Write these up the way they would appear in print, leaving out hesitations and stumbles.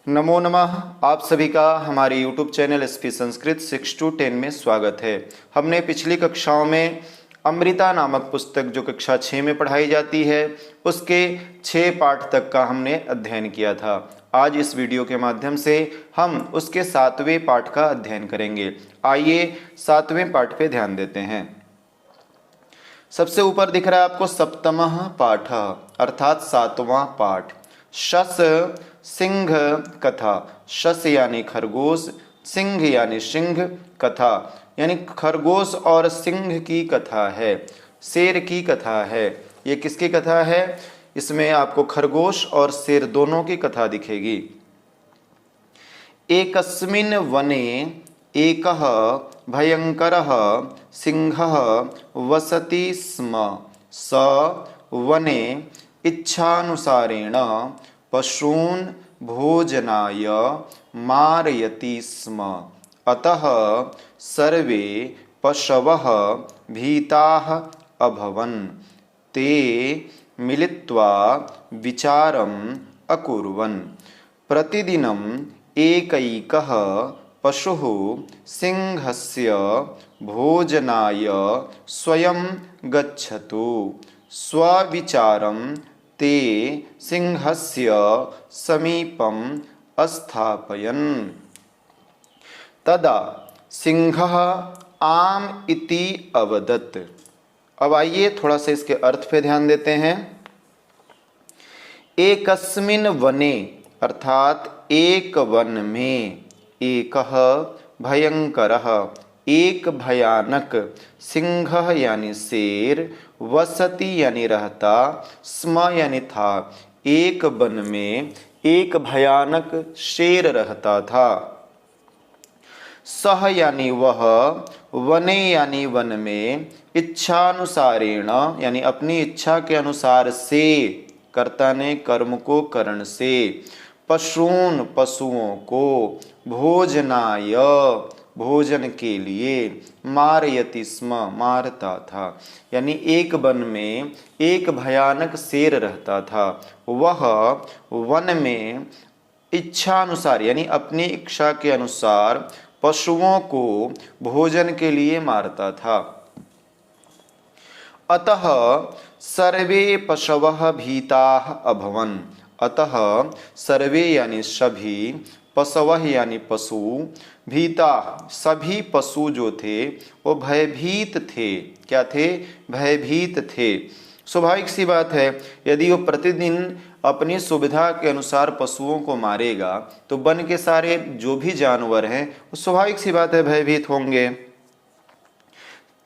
नमो नमः। आप सभी का हमारे YouTube channel SP Sanskrit 6 to 10 में स्वागत है। हमने पिछली कक्षाओं में अमृता नामक पुस्तक जो कक्षा 6 में पढ़ाई जाती है उसके 6 पाठ तक का हमने अध्ययन किया था। आज इस वीडियो के माध्यम से हम उसके 7वें पाठ का अध्ययन करेंगे। आइए 7वें पाठ पे ध्यान देते हैं। सबसे ऊपर दिख रहा है आपको सप्तमः पाठ अर्थात 7वां पाठ। शस सिंह कथा। शस यानी खरगोश, सिंह यानी सिंह, कथा यानी खरगोश और सिंह की कथा है, शेर की कथा है। ये किसकी कथा है? इसमें आपको खरगोश और शेर दोनों की कथा दिखेगी। एकस्मिन् वने एकः भयंकरः सिंहः वसति स्म। स वने इच्छानुसारेण पशून् भोजनाय मारयति स्म। अतः सर्वे पशवः भीताः अभवन्। ते मिलित्वा विचारम् अकुर्वन्। प्रतिदिनम् एकैकः पशुः सिंहस्य भोजनाय स्वयं गच्छतु। स्वविचारं ते सिंहस्य समीपम् अस्थापयन्। तदा सिंहः आम इति अवदत्। अब आइए थोड़ा सा इसके अर्थ पे ध्यान देते हैं। एकस्मिन् वने अर्थात एक वन में, एकः भयंकरः एक भयानक, सिंह यानी शेर, वसति यानी रहता, स्म यानी था, एक वन में एक भयानक शेर रहता था। सह यानी वह, वने यानी वन में, इच्छानुसारेण यानी अपनी इच्छा के अनुसार से, कर्ता ने कर्म को करण से, पशून पशुओं को, भोजनाय भोजन के लिए, मारयति स्म मारता था। यानी एक वन में एक भयानक शेर रहता था। वह वन में इच्छानुसार यानी अपनी इच्छा के अनुसार पशुओं को भोजन के लिए मारता था। अतः सर्वे पशवः भीताः अभवन्। अतः सर्वे यानी सभी, पशवः यानी पशु, भीता सभी पशु जो थे वो भयभीत थे। क्या थे? भयभीत थे। स्वाभाविक सी बात है, यदि वो प्रतिदिन अपनी सुविधा के अनुसार पशुओं को मारेगा तो वन के सारे जो भी जानवर हैं वो स्वाभाविक सी बात है भयभीत होंगे।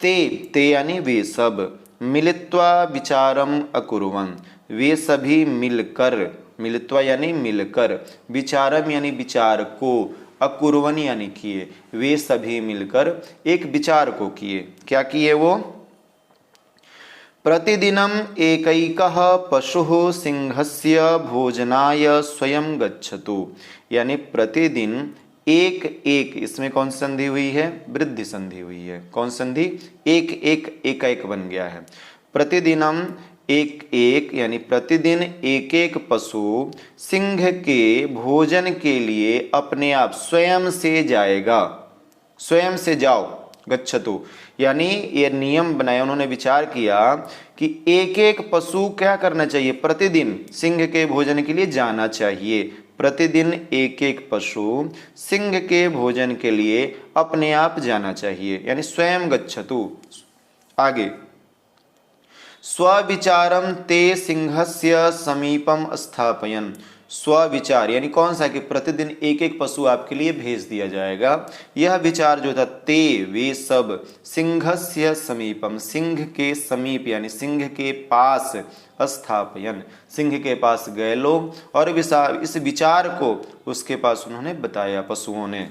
ते यानी वे सब, मिलित्वा विचारम अकुर्वन् वे सभी मिलकर, मिलित्वा यानी मिलकर, विचारम यानी विचार को, अकुर्वन् यानी किए, वे सभी मिलकर एक विचार को किए। क्या किए वो? प्रतिदिनम एकैकः पशुः सिंहस्य भोजनाय स्वयं गच्छतु। यानी प्रतिदिन एक एक, इसमें कौन संधि हुई है? वृद्धि संधि हुई है। कौन संधि? एक एक, एक एक बन गया है। प्रतिदिनम एक एक यानी प्रतिदिन एक एक पशु सिंह के भोजन के लिए अपने आप स्वयं से जाएगा। स्वयं से जाओ, गच्छतु यानी ये नियम बनाया उन्होंने, विचार किया कि एक एक पशु क्या करना चाहिए? प्रतिदिन सिंह के भोजन के लिए जाना चाहिए। प्रतिदिन एक एक पशु सिंह के भोजन के लिए अपने आप जाना चाहिए, यानी स्वयं गच्छतु। आगे, स्वविचारम ते सिंहस्य समीपम स्थापयन्। स्वविचार यानी कौन सा? कि प्रतिदिन एक एक पशु आपके लिए भेज दिया जाएगा। यह विचार जो था, ते वे सब, सिंहस्य समीपम सिंह के समीप यानी सिंह के पास, स्थापयन् सिंह के पास गए लोग और इस विचार को उसके पास उन्होंने बताया पशुओं ने।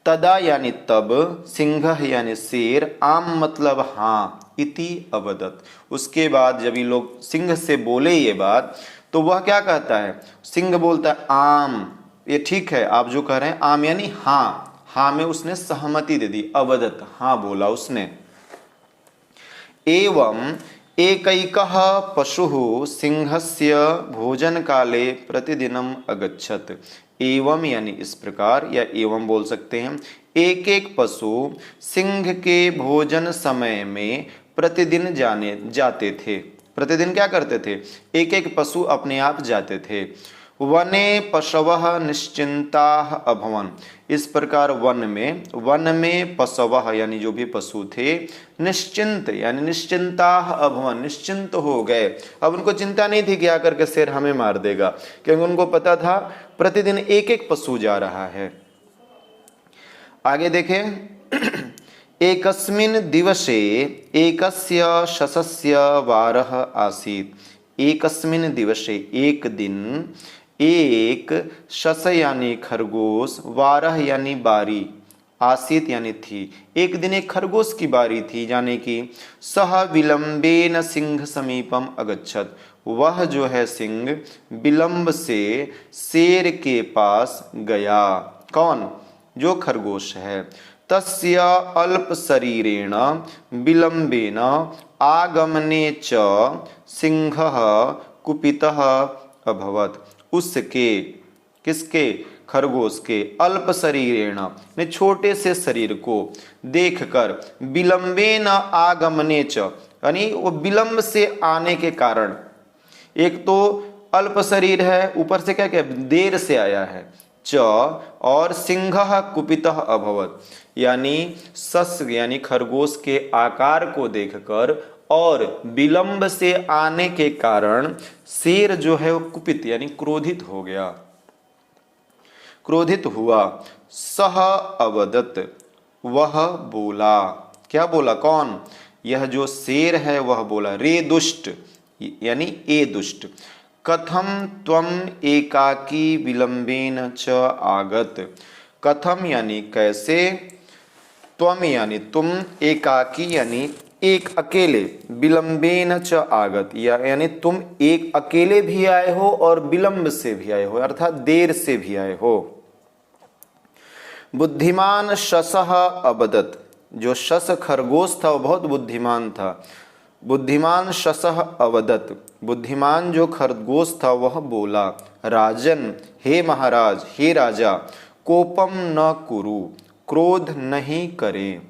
तदा यानी तब, सिंह यानी शेर, आम मतलब हाँ, इति अवदत् उसके बाद जब ये लोग सिंह से बोले ये बात तो वह क्या कहता है? सिंह बोलता है आम, ये ठीक है आप जो कह रहे हैं, आम यानी हाँ, हाँ में उसने सहमति दे दी, अवदत् हाँ बोला उसने। एवं एकैकः पशुः सिंहस्य भोजनकाले प्रतिदिनम् अगच्छत्। एवं यानी इस प्रकार, या एवं बोल सकते हैं, एक एक पशु सिंह के भोजन समय में प्रतिदिन जाते थे। प्रतिदिन क्या करते थे? एक एक पशु अपने आप जाते थे। वने पशवः निश्चिंताः अभवन्। इस प्रकार वन में पशवः यानी जो भी पशु थे, निश्चिंत यानी निश्चिंताः अभवन्, निश्चिंत हो गए। अब उनको चिंता नहीं थी कि आकर के शेर हमें मार देगा, क्योंकि उनको पता था प्रतिदिन एक एक पशु जा रहा है। आगे देखें, एकस्मिन् दिवसे एकस्य शशस्य वारः आसीत्। एकस्मिन् दिवसे एक दिन, एक शश यानी खरगोश, वारह यानी बारी, आसीत यानी थी, एक दिन एक खरगोश की बारी थी, यानी कि सह विलंबेन सिंह समीपम अगच्छत। वह जो है सिंह विलंब से शेर के पास गया। कौन? जो खरगोश है। तस्य अल्प शरीरेण विलंबेन आगमने च सिंहः कुपितः अभवत्। उसके, किसके? खरगोश के अल्प शरीरेण ने छोटे से शरीर को देखकर, विलंबेन आगमने च यानी वो विलंब से आने के कारण, एक तो अल्प शरीर है, ऊपर से क्या क्या देर से आया है, च और सिंहः कुपितः अभवत् यानी सस यानी खरगोश के आकार को देखकर और विलंब से आने के कारण शेर जो है वो कुपित यानी क्रोधित हो गया, क्रोधित हुआ। सह अवदत, वह बोला। क्या बोला? कौन? यह जो शेर है वह बोला, रे दुष्ट यानी ए दुष्ट, कथम त्वम एकाकी विलंबेन च आगत। कथम यानी कैसे, त्वम यानी तुम, एकाकी यानी एक अकेले, विलंबेन च आगत यानी तुम एक अकेले भी आए हो और विलंब से भी आए हो, अर्थात देर से भी आए हो। बुद्धिमान शशः अवदत्, जो शश खरगोश था वो बहुत बुद्धिमान था। बुद्धिमान शशः अवदत्, बुद्धिमान जो खरगोश था वह बोला, राजन, हे महाराज, हे राजा, कोपम न कुरु, क्रोध नहीं करें।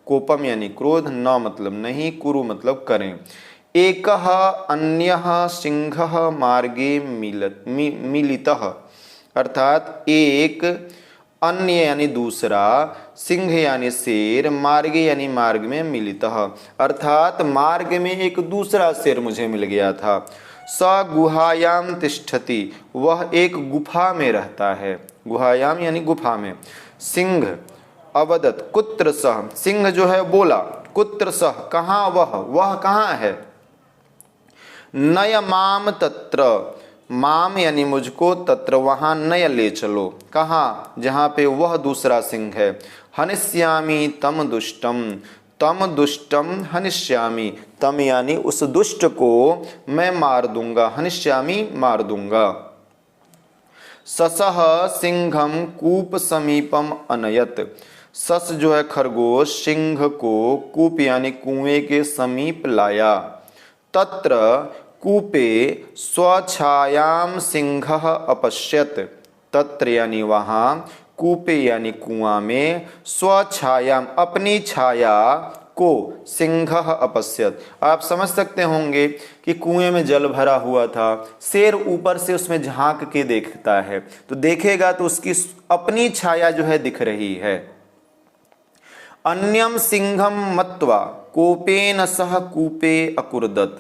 कोपम यानी क्रोध, न मतलब नहीं, कुरु मतलब करें। एकः अन्यः सिंहः मार्गे मिलितः, अर्थात एक अन्य यानी दूसरा, सिंह यानी शेर, मार्गे यानी मार्ग में, मिलितः अर्थात मार्ग में एक दूसरा शेर मुझे मिल गया था। स गुहायाम तिष्ठति, वह एक गुफा में रहता है। गुहायाम यानी गुफा में। सिंह अवदत् कुत्र सह, सिंह जो है बोला, कुत्र सह कहाँ वह कहाँ है। नय माम तत्र, माम यानी मुझको, तत्र वहाँ, नय ले चलो, कहाँ? जहाँ पे वह दूसरा सिंह है। हनिष्यामि तम दुष्टम, तम दुष्टम हनिष्यामि, तम यानी उस दुष्ट को मैं मार दूंगा, हनिष्यामि मार दूंगा। ससः सिंहम कूप समीपम अनयत, सस जो है खरगोश सिंह को कूप यानी कुएं के समीप लाया। तत्र कूपे स्वछायाम सिंहः अपश्यत, तत्र यानी वहाँ, कूपे यानी कुआं में, स्वछायाम अपनी छाया को, सिंहः अपश्यत। आप समझ सकते होंगे कि कुएं में जल भरा हुआ था, शेर ऊपर से उसमें झांक के देखता है, तो देखेगा तो उसकी अपनी छाया जो है दिख रही है। अन्यम सिंहम मत्वा कोपेन सह कूपे अकुर्दत,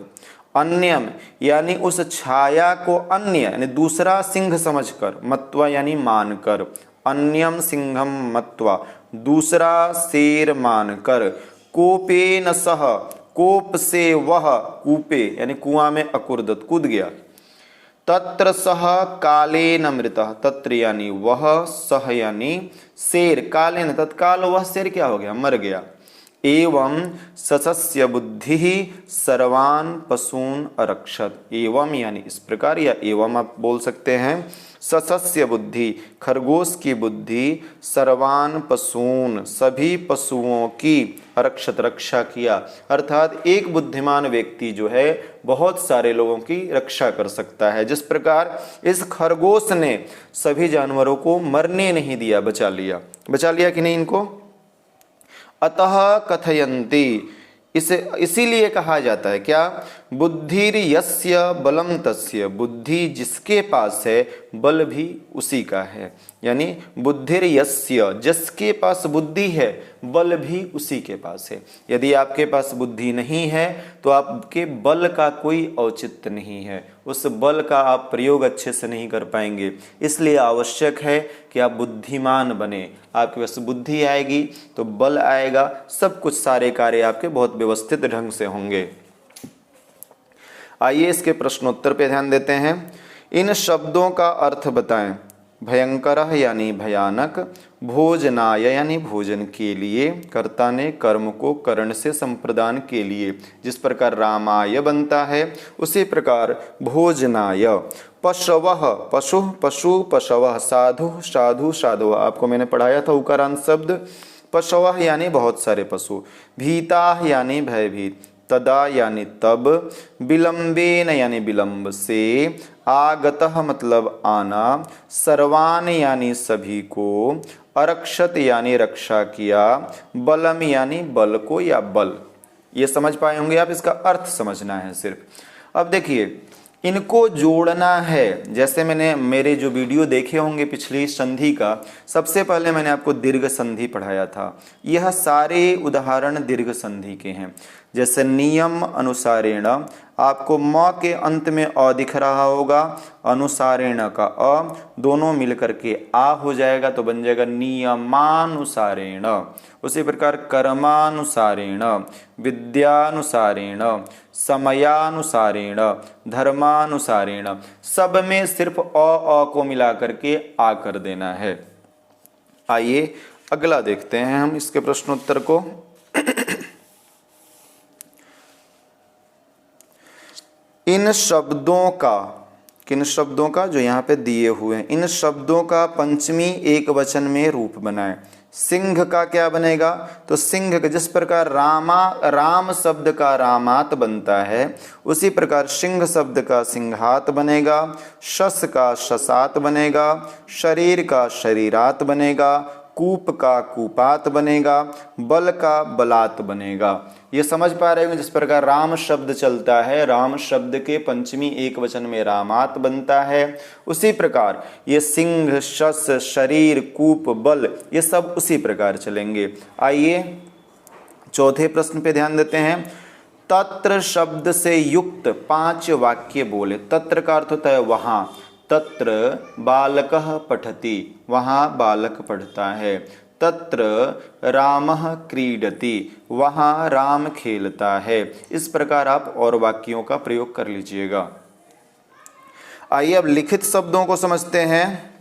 अन्यम यानी उस छाया को अन्य यानी दूसरा सिंह समझकर, मत्वा यानी मानकर, अन्यम सिंहम मत्वा दूसरा शेर मानकर, कोपेन सह कोप से वह, कूपे यानी कुआं में, अकुर्दत कूद गया। तत्र सह कालेन मृतः, तत्र यानी वह, सह यानी शेर, कालेन तत्काल वह शेर क्या हो गया? मर गया। एवं ससस्य बुद्धि सर्वान् पशून् अरक्षत, एवं यानी इस प्रकार, या एवं आप बोल सकते हैं, ससस्य बुद्धि, खरगोश की बुद्धि, सर्वान पशून, सभी पशुओं की, रक्षत रक्षा किया, अर्थात एक बुद्धिमान व्यक्ति जो है बहुत सारे लोगों की रक्षा कर सकता है। जिस प्रकार इस खरगोश ने सभी जानवरों को मरने नहीं दिया, बचा लिया कि नहीं इनको। अतः कथयन्ति, इसे इसीलिए कहा जाता है क्या, बुद्धिर यस्य बलम तस्य, बुद्धि जिसके पास है बल भी उसी का है। यानी बुद्धिर यस्य, जिसके पास बुद्धि है बल भी उसी के पास है। यदि आपके पास बुद्धि नहीं है तो आपके बल का कोई औचित्य नहीं है, उस बल का आप प्रयोग अच्छे से नहीं कर पाएंगे। इसलिए आवश्यक है कि आप बुद्धिमान बने, आपके पास बुद्धि आएगी तो बल आएगा, सब कुछ सारे कार्य आपके बहुत व्यवस्थित ढंग से होंगे। आइए इसके प्रश्नोत्तर पे ध्यान देते हैं। इन शब्दों का अर्थ बताएं। भयंकर यानी भयानक, भोजनाय यानी भोजन के लिए, कर्ता ने कर्म को करण से संप्रदान के लिए, जिस प्रकार रामाय बनता है उसी प्रकार भोजनाय। पशवः, पशु पशु, पशवः साधु साधु साधु, आपको मैंने पढ़ाया था उकारांत शब्द। पशवः यानी बहुत सारे पशु, भीताः यानी भयभीत, तदा यानी तब, विलंबेन यानी विलंब से, आगतः मतलब आना, सर्वान यानी सभी को, अरक्षत यानी रक्षा किया, बलम यानी बल को या बल। ये समझ पाए होंगे आप, इसका अर्थ समझना है सिर्फ। अब देखिए इनको जोड़ना है। जैसे मैंने मेरे जो वीडियो देखे होंगे पिछली संधि का, सबसे पहले मैंने आपको दीर्घ संधि पढ़ाया था। यह सारे उदाहरण दीर्घ संधि के हैं। जैसे नियम अनुसारेण, आपको म के अंत में अ दिख रहा होगा, अनुसारेण का अ दोनों मिलकर के आ हो जाएगा तो बन जाएगा नियमानुसारेण। उसी प्रकार कर्मानुसारेण, विद्यानुसारेण, समयानुसारेण, धर्मानुसारेण, सब में सिर्फ अ को मिला करके आ कर देना है। आइए अगला देखते हैं हम इसके प्रश्नोत्तर को। इन शब्दों का, किन शब्दों का, जो यहाँ पे दिए हुए हैं, इन शब्दों का पंचमी एक वचन में रूप बनाएं। सिंह का क्या बनेगा, तो सिंह का जिस प्रकार राम शब्द का रामात बनता है उसी प्रकार सिंह शब्द का सिंहात बनेगा, शस का शसात बनेगा, शरीर का शरीरात बनेगा, कूप का कूपात बनेगा, बल का बलात बनेगा। ये समझ पा रहे हो, जिस प्रकार राम शब्द चलता है, राम शब्द के पंचमी एक वचन में रामात बनता है, उसी प्रकार ये सिंह, शस, शरीर, कूप, बल, ये सब उसी प्रकार चलेंगे। आइए चौथे प्रश्न पे ध्यान देते हैं। तत्र शब्द से युक्त 5 वाक्य बोले। तत्र का अर्थ होता है वहाँ। तत्र बालकः पठति, वहाँ बालक पढ़ता है। तत्र रामः क्रीडति, वहाँ राम खेलता है। इस प्रकार आप और वाक्यों का प्रयोग कर लीजिएगा। आइए अब लिखित शब्दों को समझते हैं।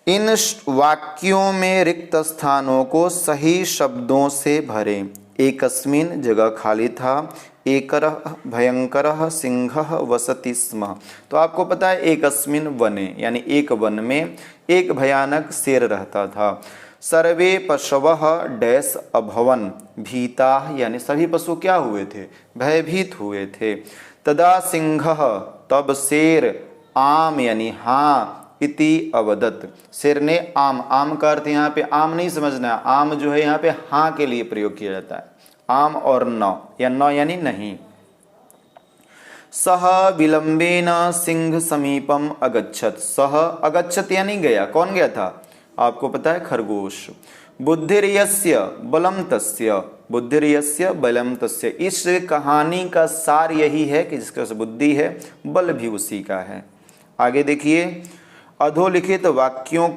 इन वाक्यों में रिक्त स्थानों को सही शब्दों से भरें। एकस्मिन जगह खाली था, एकरः भयंकरः सिंहः वसति स्म। तो आपको पता है एकस्मिन वने यानी एक वन में एक भयानक शेर रहता था। सर्वे पशवः डैश अभवन, भीताः यानी सभी पशु क्या हुए थे, भयभीत हुए थे। तदा सिंहः, तब शेर, आम यानी हाँ, इति अवदत, शेर ने आम, आम का अर्थ यहाँ पे आम नहीं समझना है, आम जो है यहाँ पे हाँ के लिए प्रयोग किया जाता है, आम और न, या न यानी नहीं। सह विलंबेन सिंह समीपम अगच्छत, सह अगच्छत यानी गया, कौन गया था आपको पता है, खरगोश। बुद्धिर्यस्य बलम तस्य, बुद्धिर्यस्य बलम तस्य, इस कहानी का सार यही है कि जिसके पास बुद्धि है बल भी उसी का है। आगे देखिए, अधोलिखित वाक्यों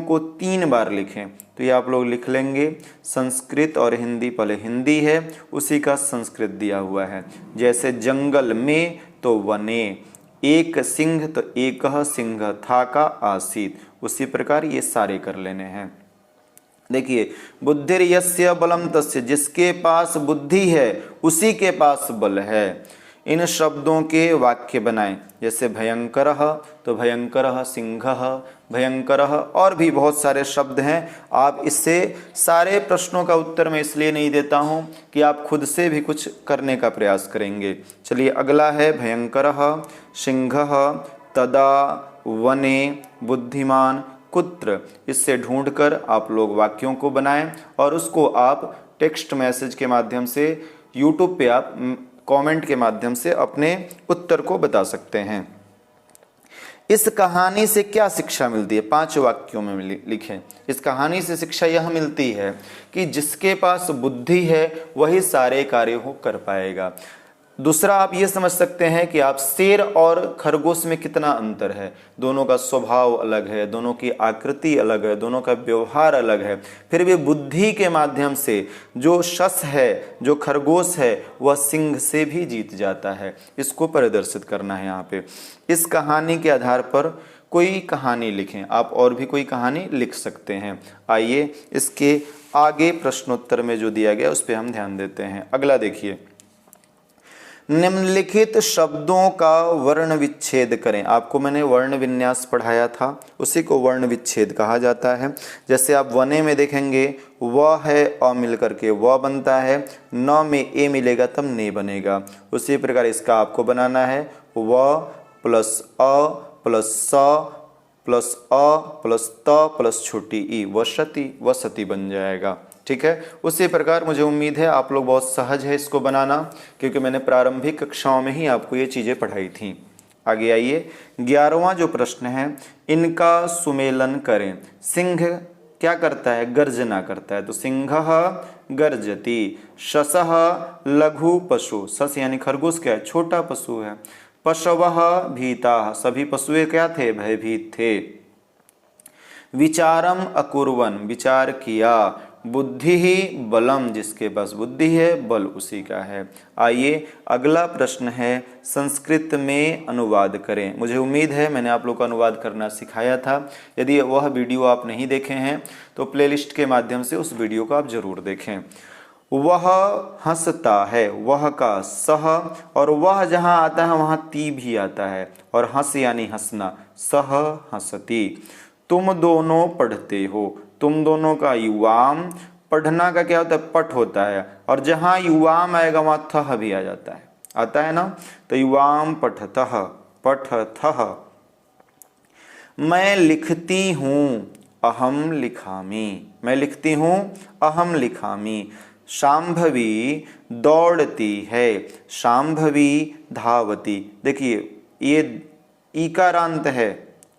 को 3 बार लिखें। तो ये आप लोग लिख लेंगे, संस्कृत और हिंदी, पहले हिंदी है उसी का संस्कृत दिया हुआ है। जैसे जंगल में तो वने, एक सिंह तो एकः सिंह था का आसीत, उसी प्रकार ये सारे कर लेने हैं। देखिए, बुद्धिर्यस्य बलम तस्य, जिसके पास बुद्धि है उसी के पास बल है। इन शब्दों के वाक्य बनाएं। जैसे भयंकरः तो भयंकरः, सिंहः, भयंकरः, और भी बहुत सारे शब्द हैं। आप इससे सारे प्रश्नों का उत्तर मैं इसलिए नहीं देता हूं कि आप खुद से भी कुछ करने का प्रयास करेंगे। चलिए अगला है भयंकरः, सिंहः, तदा वने, बुद्धिमान, कुत्र। इससे ढूंढकर आप लोग वाक्यों को बनाएं और उसको आप टेक्स्ट मैसेज के माध्यम से यूट्यूब पे आप कमेंट के माध्यम से अपने उत्तर को बता सकते हैं। इस कहानी से क्या शिक्षा मिलती है? 5 वाक्यों में लिखें। इस कहानी से शिक्षा यह मिलती है कि जिसके पास बुद्धि है वही सारे कार्य हो कर पाएगा। दूसरा, आप ये समझ सकते हैं कि आप शेर और खरगोश में कितना अंतर है। दोनों का स्वभाव अलग है, दोनों की आकृति अलग है, दोनों का व्यवहार अलग है, फिर भी बुद्धि के माध्यम से जो शस है, जो खरगोश है, वह सिंह से भी जीत जाता है। इसको प्रदर्शित करना है यहाँ पे। इस कहानी के आधार पर कोई कहानी लिखें। आप और भी कोई कहानी लिख सकते हैं। आइए इसके आगे प्रश्नोत्तर में जो दिया गया उस पर हम ध्यान देते हैं। अगला देखिए, निम्नलिखित शब्दों का वर्ण विच्छेद करें। आपको मैंने वर्ण विन्यास पढ़ाया था, उसी को वर्ण विच्छेद कहा जाता है। जैसे आप वने में देखेंगे, व है अ मिल करके व बनता है, न में ए मिलेगा तब ने बनेगा। उसी प्रकार इसका आपको बनाना है व प्लस अ प्लस स प्लस अ प्लस त प्लस छोटी ई, वसति, वसति बन जाएगा। ठीक है। उसी प्रकार मुझे उम्मीद है आप लोग बहुत सहज है इसको बनाना, क्योंकि मैंने प्रारंभिक कक्षाओं में ही आपको ये चीज़ें पढ़ाई थी। आगे आइए, 11वां जो प्रश्न है, इनका सुमेलन करें। सिंह क्या करता है? गर्जना करता है, तो सिंहः गर्जति। शसः लघु पशु, शस यानी खरगोश क्या है? छोटा पशु है। पशवः भीताः, सभी पशुएं क्या थे? भयभीत थे। विचारम अकुर्वन्, विचार किया। बुद्धि ही बलम, जिसके पास बुद्धि है बल उसी का है। आइए अगला प्रश्न है, संस्कृत में अनुवाद करें। मुझे उम्मीद है मैंने आप लोग को अनुवाद करना सिखाया था। यदि वह वीडियो आप नहीं देखे हैं तो प्लेलिस्ट के माध्यम से उस वीडियो को आप जरूर देखें। वह हंसता है, वह का सह, और वह जहाँ आता है वहाँ ती भी आता है, और हंस यानी हंसना, सह हंसती। तुम दोनों पढ़ते हो, तुम दोनों का युवाम, पढ़ना का क्या होता है? पठ होता है, और जहाँ युवाम आएगा वहाँ थह भी आ जाता है, आता है ना, तो युवाम पठतः, पठथः। मैं लिखती हूँ, अहम लिखामी, मैं लिखती हूँ, अहम लिखामी। शांभवी दौड़ती है, शांभवी धावती। देखिए ये ईकारांत है,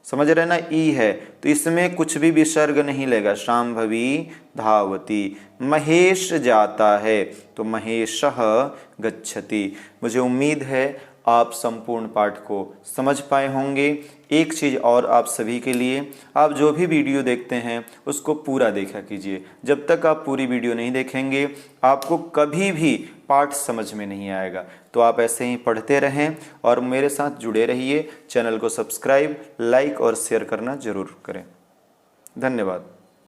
समझ रहे ना, ई है, तो इसमें कुछ भी विसर्ग नहीं लेगा। शांभवी धावती। महेश जाता है, तो महेशः गच्छति। मुझे उम्मीद है आप संपूर्ण पाठ को समझ पाए होंगे। एक चीज़ और आप सभी के लिए, आप जो भी वीडियो देखते हैं उसको पूरा देखा कीजिए। जब तक आप पूरी वीडियो नहीं देखेंगे आपको कभी भी पाठ समझ में नहीं आएगा। तो आप ऐसे ही पढ़ते रहें और मेरे साथ जुड़े रहिए। चैनल को सब्सक्राइब, लाइक और शेयर करना जरूर करें। धन्यवाद।